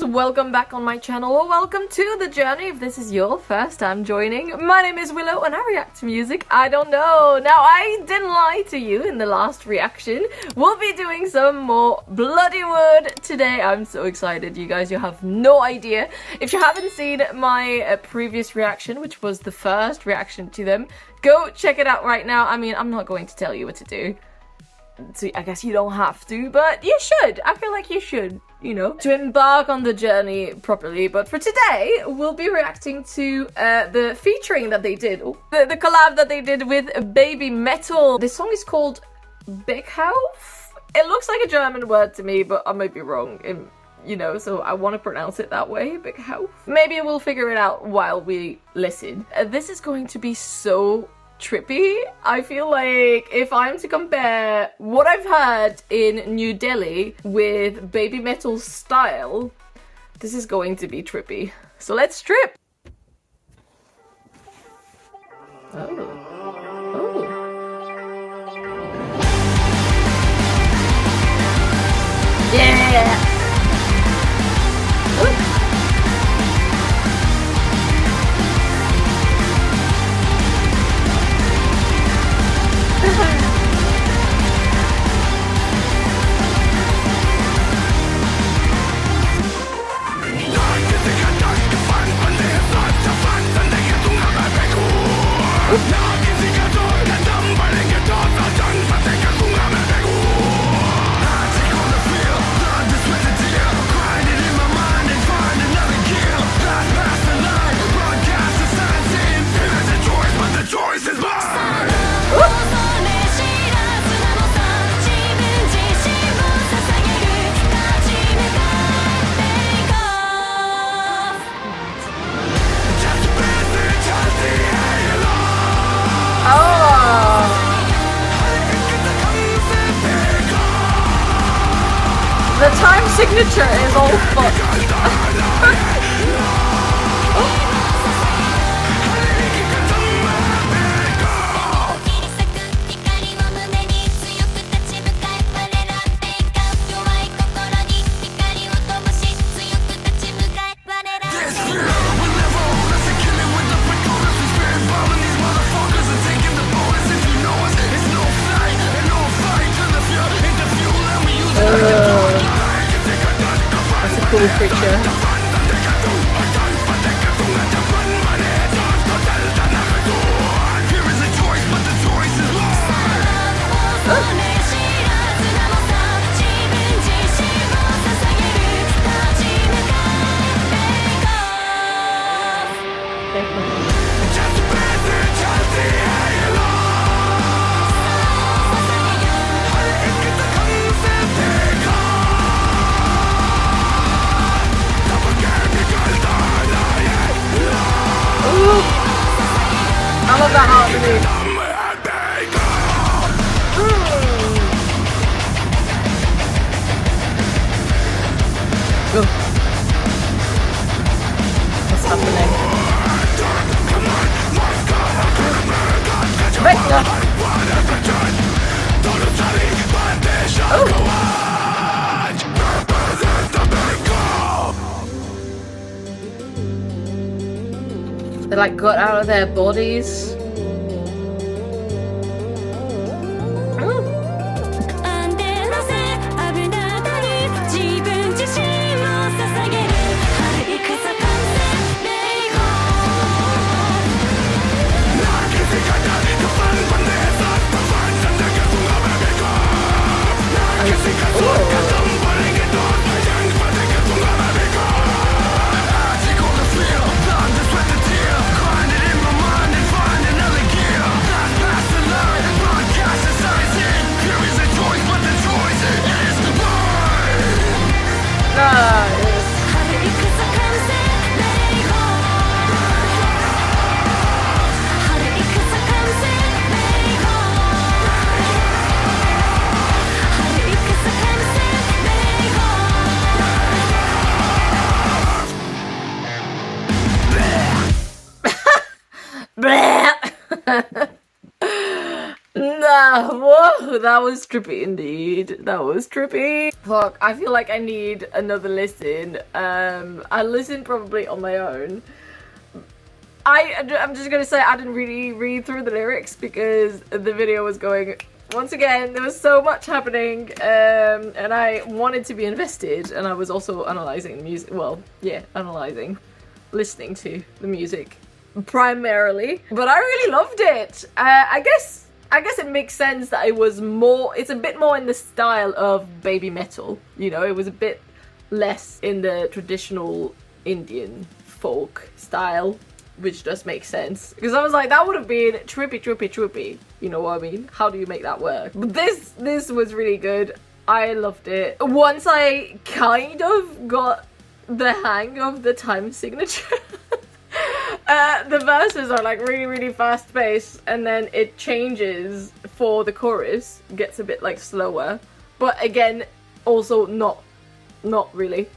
viewers, welcome back on my channel, or welcome to the journey if this is your first time joining. My name is Willow and I react to music. I don't know. Now, I didn't lie to you in the last reaction. We'll be doing some more Bloodywood today. I'm so excited, you guys. You have no idea. If you haven't seen my previous reaction, which was the first reaction to them, go check it out right now. I mean, I'm not going to tell you what to do. So I guess you don't have to, but you should. I feel like you should, you know, to embark on the journey properly. But for today, we'll be reacting to the featuring that they did, the collab that they did with Baby Metal. This song is called Bekhauf. It looks like a German word to me, but I might be wrong. You know, so I want to pronounce it that way, Bekhauf. Maybe we'll figure it out while we listen. This is going to be so trippy. I feel like if I'm to compare what I've heard in New Delhi with Baby Metal's style, this is going to be trippy. So let's trip! Oh. Yeah! The time signature is all fucked. Cool picture. I love that harmony. What's happening? Vector! Oh! They like got out of their bodies. Oh, that was trippy indeed. That was trippy. Fuck, I feel like I need another listen. I listened probably on my own. I'm just gonna say I didn't really read through the lyrics because the video was going, once again, there was so much happening, and I wanted to be invested, and I was also analysing the music, well, yeah, listening to the music primarily, but I really loved it. I guess it makes sense that it's a bit more in the style of Baby Metal, you know, it was a bit less in the traditional Indian folk style, which does make sense, because I was like, that would have been trippy, you know what I mean? How do you make that work? But this was really good. I loved it. Once I kind of got the hang of the time signature, the verses are like really fast paced, and then it changes for the chorus, gets a bit like slower, but again, also not really.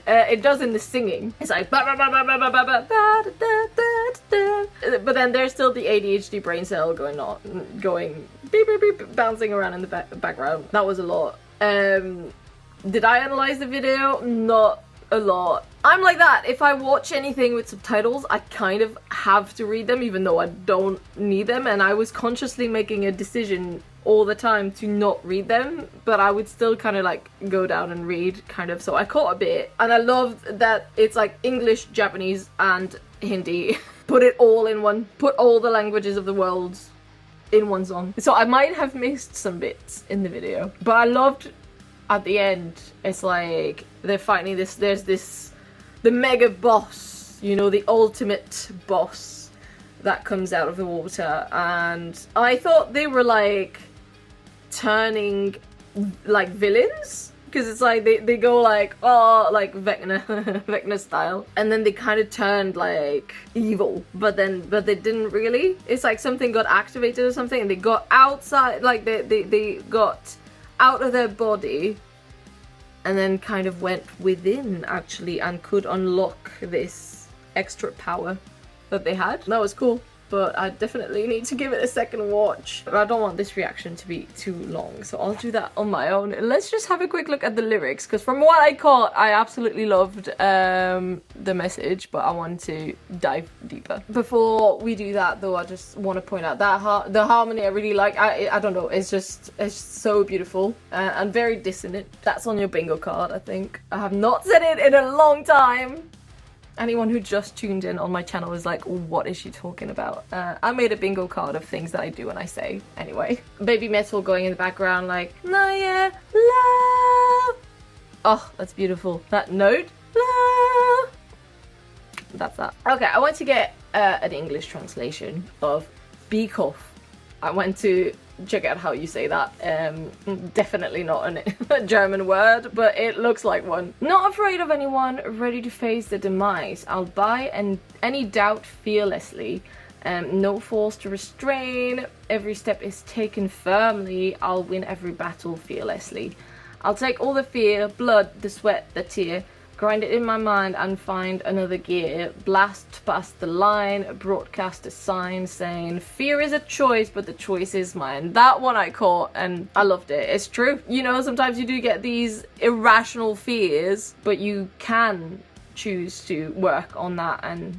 It does in the singing. It's like but then there's still the ADHD brain cell going beep beep beep, bouncing around in the background. That was a lot. Did I analyze the video? Not a lot. I'm like that. If I watch anything with subtitles, I kind of have to read them, even though I don't need them, and I was consciously making a decision all the time to not read them, but I would still kind of like go down and read, kind of, so I caught a bit. And I love that it's like English, Japanese and Hindi. Put all the languages of the world in one song. So I might have missed some bits in the video, but I loved at the end, it's like they're fighting the mega boss, you know, the ultimate boss that comes out of the water, and I thought they were like turning like villains, because it's like they go like, oh, like Vecna style, and then they kind of turned like evil, but they didn't really. It's like something got activated or something, and they got outside, like they got out of their body and then kind of went within actually, and could unlock this extra power that they had. That was cool, but I definitely need to give it a second watch. But I don't want this reaction to be too long, so I'll do that on my own. Let's just have a quick look at the lyrics, because from what I caught, I absolutely loved the message, but I want to dive deeper. Before we do that though, I just want to point out that the harmony I really like. I don't know, it's so beautiful and very dissonant. That's on your bingo card, I think. I have not said it in a long time. Anyone who just tuned in on my channel is like, what is she talking about? I made a bingo card of things that I do and I say. Anyway, Baby Metal going in the background like, Naya, love. Oh, that's beautiful. That note, love. That's that. Okay, I want to get an English translation of Bekhauf. I went to check out how you say that. Definitely not a German word, but it looks like one. Not afraid of anyone, ready to face the demise. I'll buy any doubt fearlessly. No force to restrain. Every step is taken firmly. I'll win every battle fearlessly. I'll take all the fear, blood, the sweat, the tear, grind it in my mind and find another gear. Blast past the line, broadcast a sign saying, fear is a choice, but the choice is mine. That one I caught and I loved it. It's true. You know, sometimes you do get these irrational fears, but you can choose to work on that and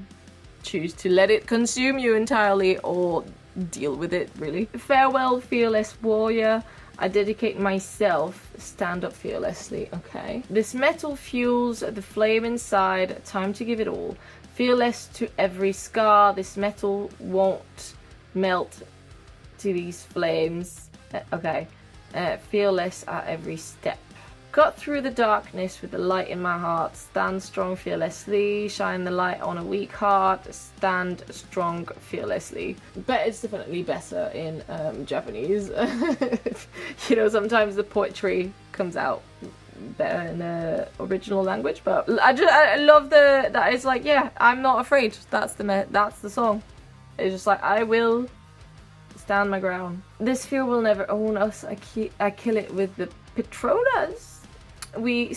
choose to let it consume you entirely or deal with it, really. Farewell, fearless warrior. I dedicate myself, stand up fearlessly, okay. This metal fuels the flame inside, time to give it all. Fearless to every scar, this metal won't melt to these flames. Okay, fearless at every step. Cut through the darkness with the light in my heart. Stand strong fearlessly. Shine the light on a weak heart. Stand strong fearlessly. But it's definitely better in Japanese. You know, sometimes the poetry comes out better in the original language. But I love that it's like, yeah, I'm not afraid. That's the song. It's just like, I will stand my ground. This fear will never own us. I kill it with the Petronas. We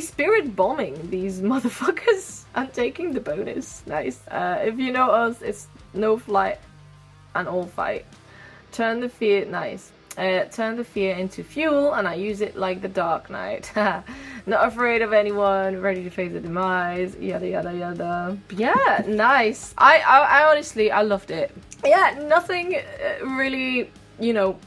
spirit bombing these motherfuckers and taking the bonus. Nice. If you know us, it's no flight and all fight. Turn the fear. Nice. turn the fear into fuel, and I use it like the Dark Knight. Not afraid of anyone, ready to face the demise, yada yada yada. Yeah, nice. I honestly, I loved it. Yeah, nothing really, you know,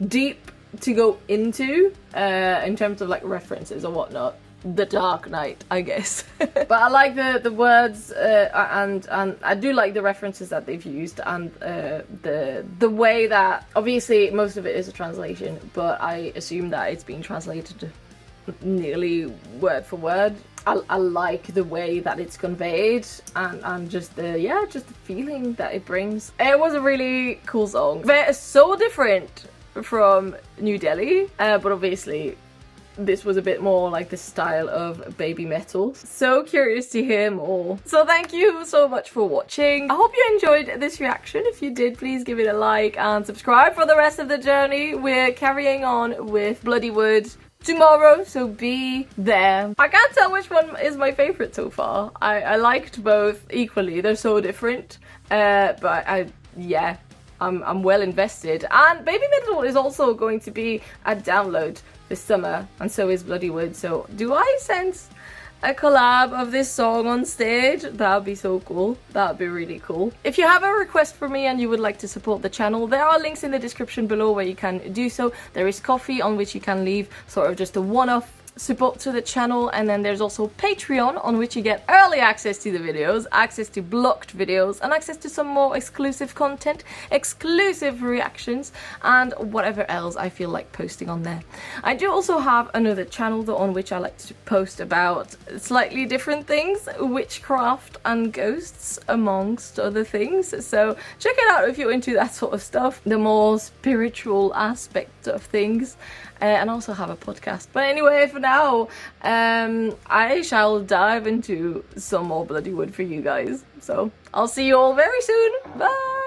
deep to go into in terms of like references or whatnot. The Dark Knight, I guess. But I like the words and I do like the references that they've used, and the way that, obviously most of it is a translation, but I assume that it's been translated nearly word for word. I like the way that it's conveyed, and just the feeling that it brings. It was a really cool song. They're so different from New Delhi, but obviously this was a bit more like the style of Baby Metal. So curious to hear more. So thank you so much for watching. I hope you enjoyed this reaction. If you did, please give it a like and subscribe for the rest of the journey. We're carrying on with Bloodywood tomorrow, so be there. I can't tell which one is my favorite so far. I liked both equally. They're so different, but I'm well invested. And Baby Metal is also going to be a download this summer, and so is Bloodywood. So do I sense a collab of this song on stage? That would be so cool. That would be really cool. If you have a request for me and you would like to support the channel, there are links in the description below where you can do so. There is Ko-fi, on which you can leave sort of just a one-off support to the channel, and then there's also Patreon, on which you get early access to the videos, access to blocked videos, and access to some more exclusive content, exclusive reactions, and whatever else I feel like posting on there. I do also have another channel though, on which I like to post about slightly different things, witchcraft and ghosts amongst other things, so check it out if you're into that sort of stuff, the more spiritual aspect of things. And also have a podcast. But anyway, for now, I shall dive into some more Bloodywood for you guys. So I'll see you all very soon. Bye!